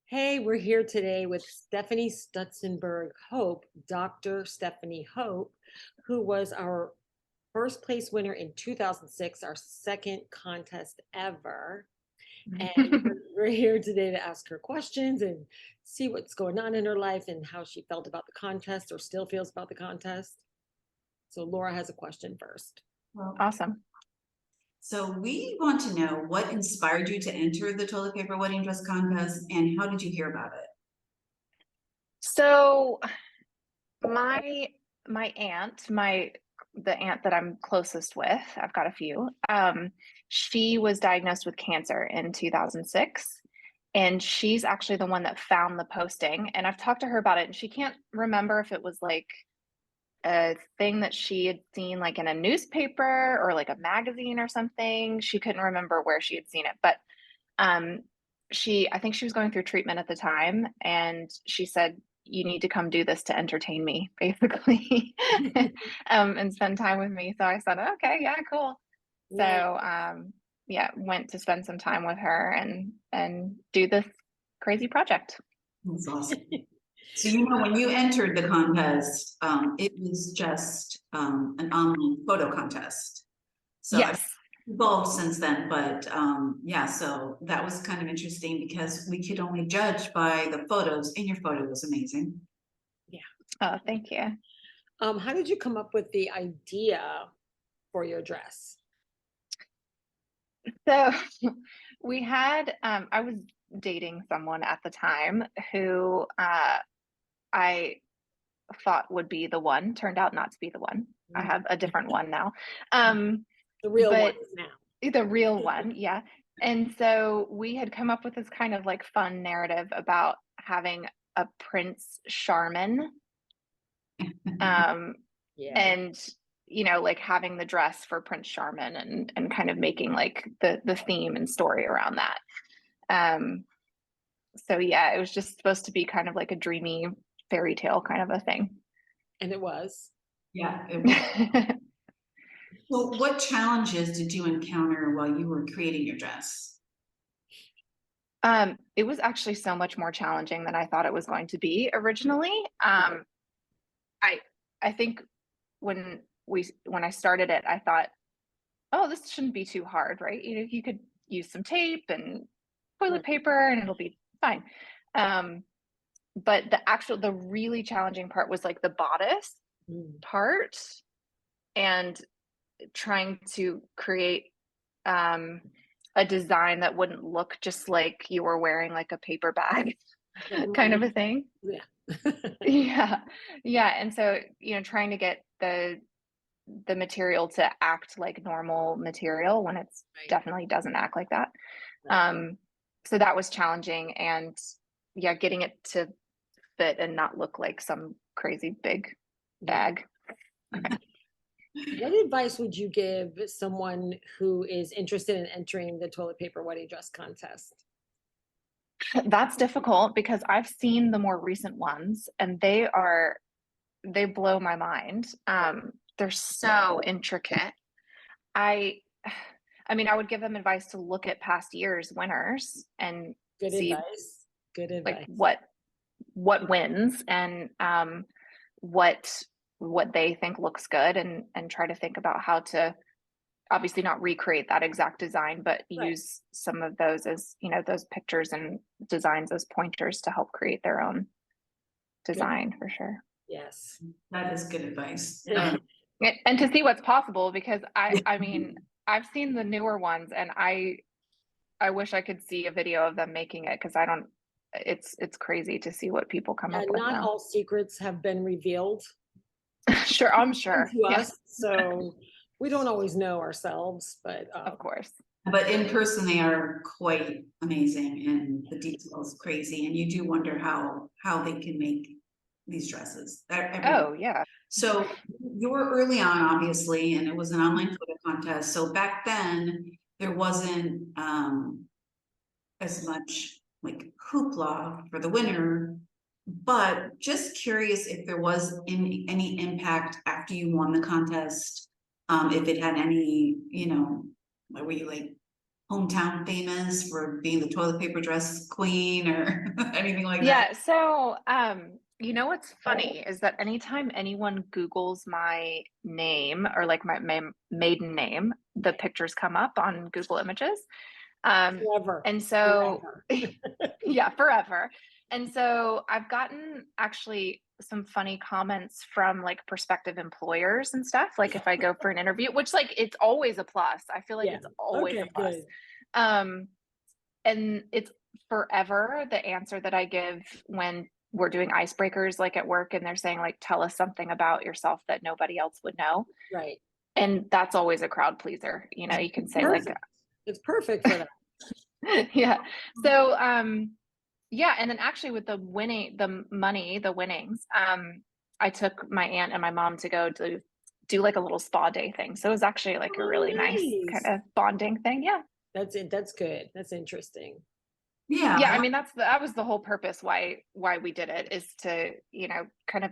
Hey, we're here today with Stephanie Stutzenberger Hope, Dr. Stephanie Hope, who was our first place winner in 2006, our second contest ever. And we're here today to ask her questions and see what's going on in her life and how she felt about the contest or still feels about the contest. So Laura has a question first. Well, Awesome. so we want to know what inspired you to enter the toilet paper wedding dress contest and how did you hear about it? So my aunt, the aunt that I'm closest with, I've got a few, she was diagnosed with cancer in 2006. And she's actually the one that found the posting. And I've talked to her about it, and she can't remember if it was like a thing that she had seen like in a newspaper or like a magazine or something. She couldn't remember where she had seen it, but um I think she was going through treatment at the time, and she said, you need to come do this to entertain me, basically. And spend time with me. So I said, okay, yeah, cool. So yeah, went to spend some time with her and do this crazy project. That's awesome. So, when you entered the contest, it was just an online photo contest. So I've Yes. evolved since then, but yeah, so that was kind of interesting because we could only judge by the photos, and your photo was amazing. Yeah. Oh, thank you. How did you come up with the idea for your dress? So we had, I was dating someone at the time who I thought would be the one, turned out not to be the one. I have a different one now. The real one now. The real one, yeah. And so we had come up with this kind of like fun narrative about having a Prince Charmin. And like having the dress for Prince Charmin and kind of making like the theme and story around that. So yeah, it was just supposed to be kind of like a dreamy fairy tale kind of a thing. And it was. Yeah, it was. Well, what challenges did you encounter while you were creating your dress? It was actually so much more challenging than I thought it was going to be originally. I think when I started it, I thought, oh, this shouldn't be too hard, right? You could use some tape and toilet paper and it'll be fine. But the really challenging part was like the bodice part and trying to create a design that wouldn't look just like you were wearing like a paper bag kind of a thing. Yeah. And so trying to get the material to act like normal material when it's definitely doesn't act like that. So that was challenging, and yeah, getting it to fit and not look like some crazy big bag. What advice would you give someone who is interested in entering the toilet paper wedding dress contest? That's difficult because I've seen the more recent ones and they blow my mind. They're so intricate. I mean, I would give them advice to look at past years winners and see Good advice. Like what wins and what they think looks good, and try to think about how to obviously not recreate that exact design, but use some of those as, those pictures and designs as pointers to help create their own design for sure. Yes. That is good advice. And to see what's possible, because I mean, I've seen the newer ones and I wish I could see a video of them making it, because it's crazy to see what people come up with. Not all secrets have been revealed. Sure, I'm sure. To us, so we don't always know ourselves, but of course. But in person, they are quite amazing, and the detail is crazy, and you do wonder how they can make these dresses. Oh yeah. So you were early on, obviously, and it was an online photo contest. So back then, there wasn't as much like hoopla for the winner. But just curious if there was any impact after you won the contest, if it had any, were you like hometown famous for being the toilet paper dress queen or anything like that? Yeah, so you know what's funny is that anytime anyone Googles my name or like my maiden name, the pictures come up on Google Images. Forever. And so Forever. yeah, forever. And so I've gotten actually some funny comments from like prospective employers and stuff. Like if I go for an interview, which like it's always a plus. I feel like Yeah. it's always a Okay, plus. good. And it's forever the answer that I give when we're doing icebreakers like at work and they're saying like tell us something about yourself that nobody else would know. Right. And that's always a crowd pleaser. You know, you can say like Perfect. It's perfect for that. yeah. So yeah, and then actually with the winnings, I took my aunt and my mom to go to do like a little spa day thing. So it was actually like a Oh, really nice nice. kind of bonding thing. Yeah. That's it. That's good. That's interesting. Yeah. Yeah, I mean that was the whole purpose why we did it is to, you know, kind of,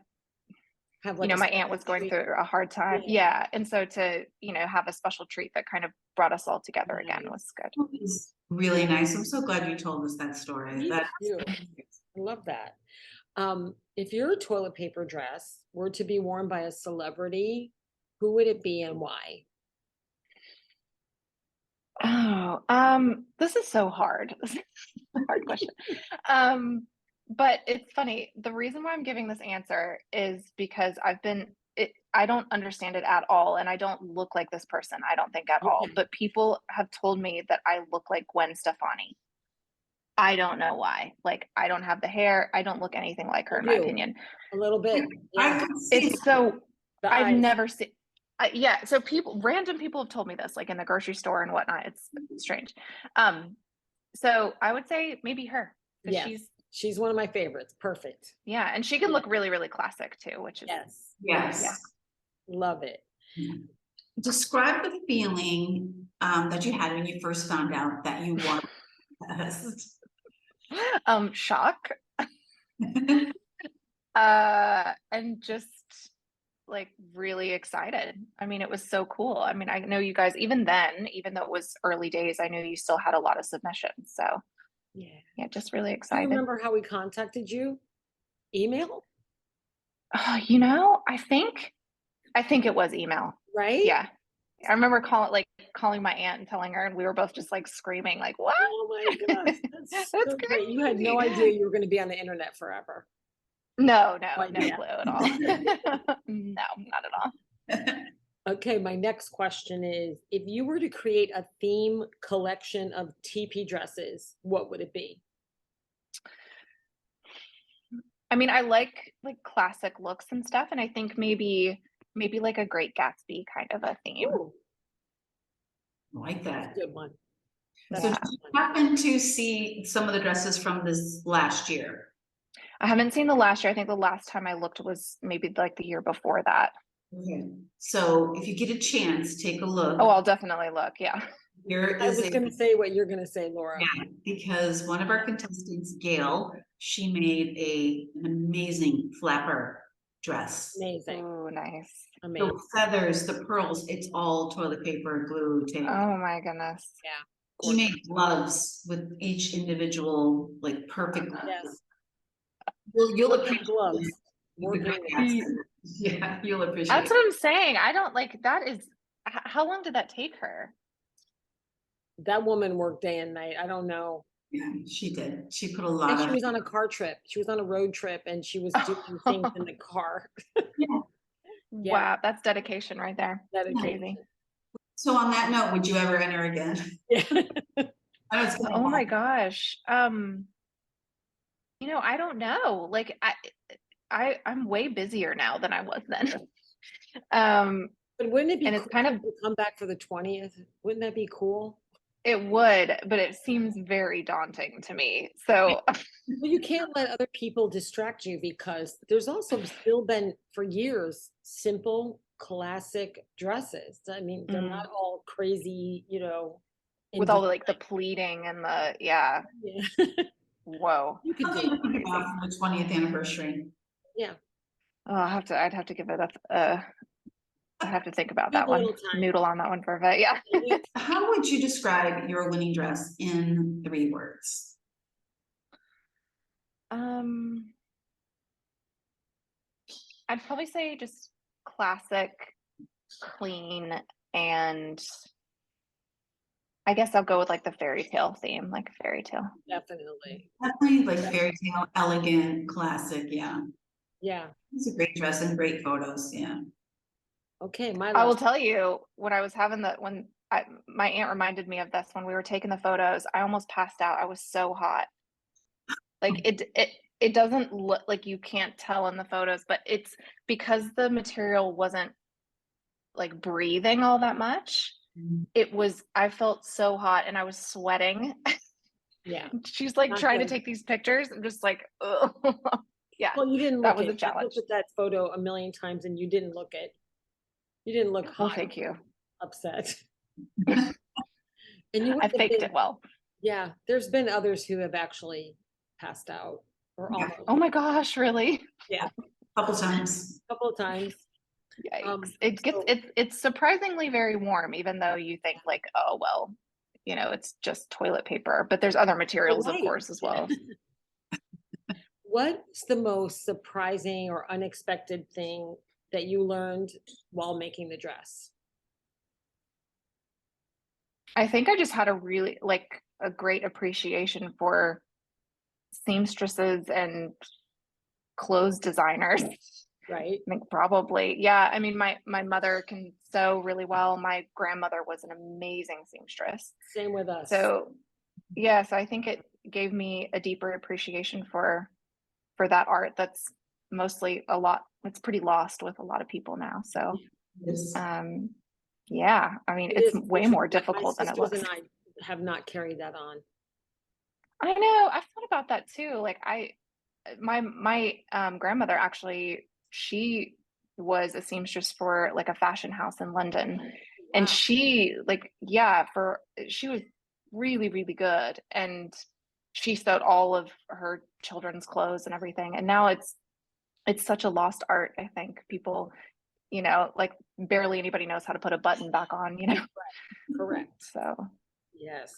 Have you like know, a my aunt special was going treat. through a hard time. Yeah. Yeah. And so to, you know, have a special treat that kind of brought us all together again Nice. was good. It's really nice. I'm so glad you told us that story. Me That too. I love that. If your toilet paper dress were to be worn by a celebrity, who would it be and why? Oh, this is so hard. This is a hard question. But it's funny. The reason why I'm giving this answer is because I don't understand it at all, and I don't look like this person, I don't think at all. Okay. But people have told me that I look like Gwen Stefani. I don't know why. Like, I don't have the hair. I don't look anything like her, in my You do. opinion. A little bit. I Yeah. could see It's so The I've eyes. never seen. Yeah, so random people have told me this, like in the grocery store and whatnot. It's strange. So I would say maybe her because Yes. She's one of my favorites. Perfect. yeah, and she can Yeah. look really, really classic too, which is Yes. Yes. yeah. Love it. Describe the feeling that you had when you first found out that you won the test. Shock. And just like really excited. I mean, it was so cool. I mean, I know you guys even then, even though it was early days, I knew you still had a lot of submissions. So yeah, just really Do you excited. remember how we contacted you? Email? You know, I think it was email. Right? Yeah. I remember calling my aunt and telling her, and we were both just like screaming, like, what? Oh my gosh. That's That's so great. You had no crazy. idea you were going to be on the internet forever. No No idea. clue at all. No, not at all. Okay, my next question is, if you were to create a theme collection of TP dresses, what would it be? I mean, I like classic looks and stuff, and I think maybe like a Great Gatsby kind of a theme. Ooh, I like that. good one. That's So a Yeah. did you good one. happen to see some of the dresses from this last year? I haven't seen the last year. I think the last time I looked was maybe like the year before that. Okay. So if you get a chance, take a look. Oh, I'll definitely look. Yeah. Here I is was going to say what you're going to say, Laura. yeah, because one of our contestants, Gail, she made an amazing flapper dress. Amazing. Oh, nice. Amazing. The feathers, the pearls, it's all toilet paper, glue, tape. Oh my goodness. Yeah. She made gloves with each individual, like perfect. Yes. You'll Working appreciate gloves. it. Working Yeah, you'll appreciate That's it. what I'm saying. I don't like that is how long did that take her? That woman worked day and night. I don't know. Yeah, she did. She put a lot And she of. was on a car trip. She was on a road trip and she was doing things in the car. Yeah. Yeah. Wow, that's dedication right there. Dedication. Crazy. So on that note, would you ever enter again? Yeah. I know it's gonna Oh my happen. gosh. You know, I don't know. Like I'm way busier now than I was then. But wouldn't it be And it's cool kind of to come back for the 20th? Wouldn't that be cool? it would, but it seems very daunting to me. So Well, you can't let other people distract you because there's also still been for years simple classic dresses. I mean, they're not all crazy, you know. with all the like the pleating and the yeah. Whoa. You could Something do to think about for the 20th anniversary. yeah. Oh, I'd have to give it a I have to think about Take that a one. little time. Noodle on that one for a bit. Yeah. How would you describe your winning dress in 3 words? Um, I'd probably say just classic, clean, and I guess I'll go with like the fairy tale theme, like fairy tale. Definitely. Definitely like fairy tale, elegant, classic, yeah. Yeah. It's a great dress and great photos, yeah. Okay, my I will last. tell you, when I was having my aunt reminded me of this when we were taking the photos, I almost passed out. I was so hot. Like it doesn't look like, you can't tell in the photos, but it's because the material wasn't like breathing all that much. I felt so hot and I was sweating. Yeah. She's like Not trying to good. take these pictures. I'm just like, ugh. Yeah, Well, you didn't that look was it. a I challenge. looked at that photo a million times and you didn't look it. You didn't look Well, hot, thank you. upset. And you I wouldn't have faked been, it well. yeah, there's been others who have actually passed out or Yeah. almost. Oh my gosh, really? Yeah, Couple times. a couple of times. Yikes. So It's surprisingly very warm, even though you think like, oh well, it's just toilet paper, but there's other materials, of right. course, as well. What's the most surprising or unexpected thing that you learned while making the dress? I think I just had a great appreciation for seamstresses and clothes designers. Right? I think probably, yeah. I mean, my mother can sew really well. My grandmother was an amazing seamstress. Same with us. So, yeah, so I think it gave me a deeper appreciation for that art that's it's pretty lost with a lot lot of people now. So, Yes. yeah, I mean, It it's is way more difficult my than it sisters looks. and I have not carried that on. I know, I've thought about that too. Like my grandmother actually, she was a seamstress for like a fashion house in London. Wow. And she she was really, really good. And she sewed all of her children's clothes and everything. And now it's such a lost art. I think people, like barely anybody knows how to put a button back on. Correct. So Yes.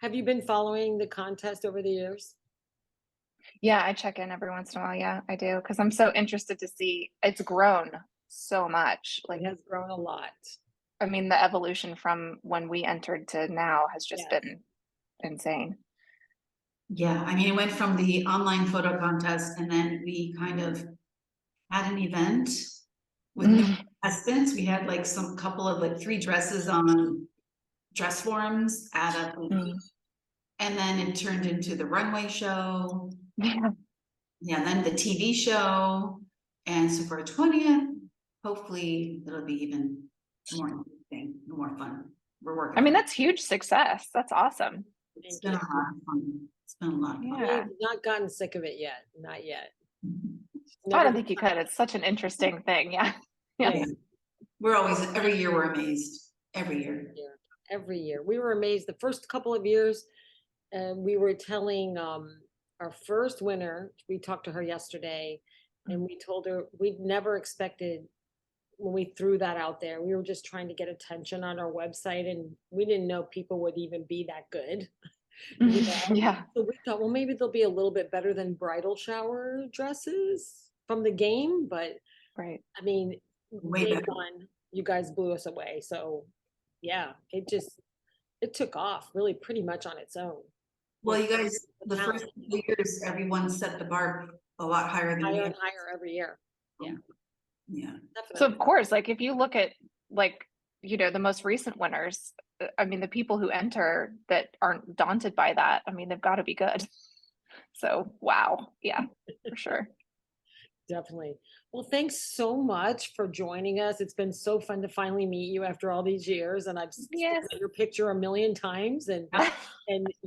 Have you been following the contest over the years? yeah, I check in every once in a while. Yeah, I do. Because I'm so interested to see, it's grown so much. Like, It has grown a lot. I mean, the evolution from when we entered to now has just Yes. been insane. Yeah, I mean, it went from the online photo contest and then we kind of had an event with the contestants. We had like some couple of like 3 dresses on dress forums at a Mm. and then it turned into the runway show. Yeah. Yeah, then the TV show. And so for 20th, hopefully it'll be even more interesting, more fun. We're working. I mean, on it. that's huge success. That's awesome. It's been a lot of fun. It's been a lot of fun. Yeah. We've not gotten sick of it yet. Not yet. I don't think you could. It's such an interesting thing. Yeah. Yeah. We're always, every year we're amazed. Every year. Every year. We were amazed the first couple of years. We were telling our first winner, we talked to her yesterday, and we told her we'd never expected when we threw that out there. We were just trying to get attention on our website, and we didn't know people would even be that good. Yeah. So we thought, well, maybe they'll be a little bit better than bridal shower dresses from the game, but Right. I mean, Way day better. one, you guys blew us away. So yeah, it took off really pretty much on its own. Well, you guys, the first few years, everyone set the bar a lot higher than we Higher had. and higher every year. Yeah, Yeah. So definitely. of course, like if you look at like, the most recent winners, I mean, the people who enter that aren't daunted by that, I mean, they've got to be good. So, wow. Yeah, for sure. Definitely. Well, thanks so much for joining us. It's been so fun to finally meet you after all these years, and I've Yes. stared at your picture a million times and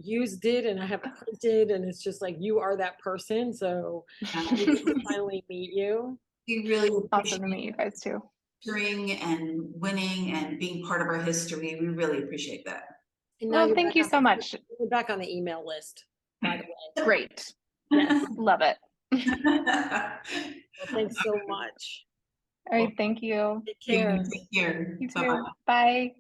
used it, and I have it printed, and it's just like you are that person. So we get to finally meet you. We really Awesome to meet you guys too. appreciate and winning and being part of our history. We really appreciate that. And now Well, you're thank back you on so the- much. You're back on the email list, by the way. Great. Yes. Love it. Well, thanks so much. All right, thank you. Take Thank care. you. Take care. You Bye-bye. too. Bye.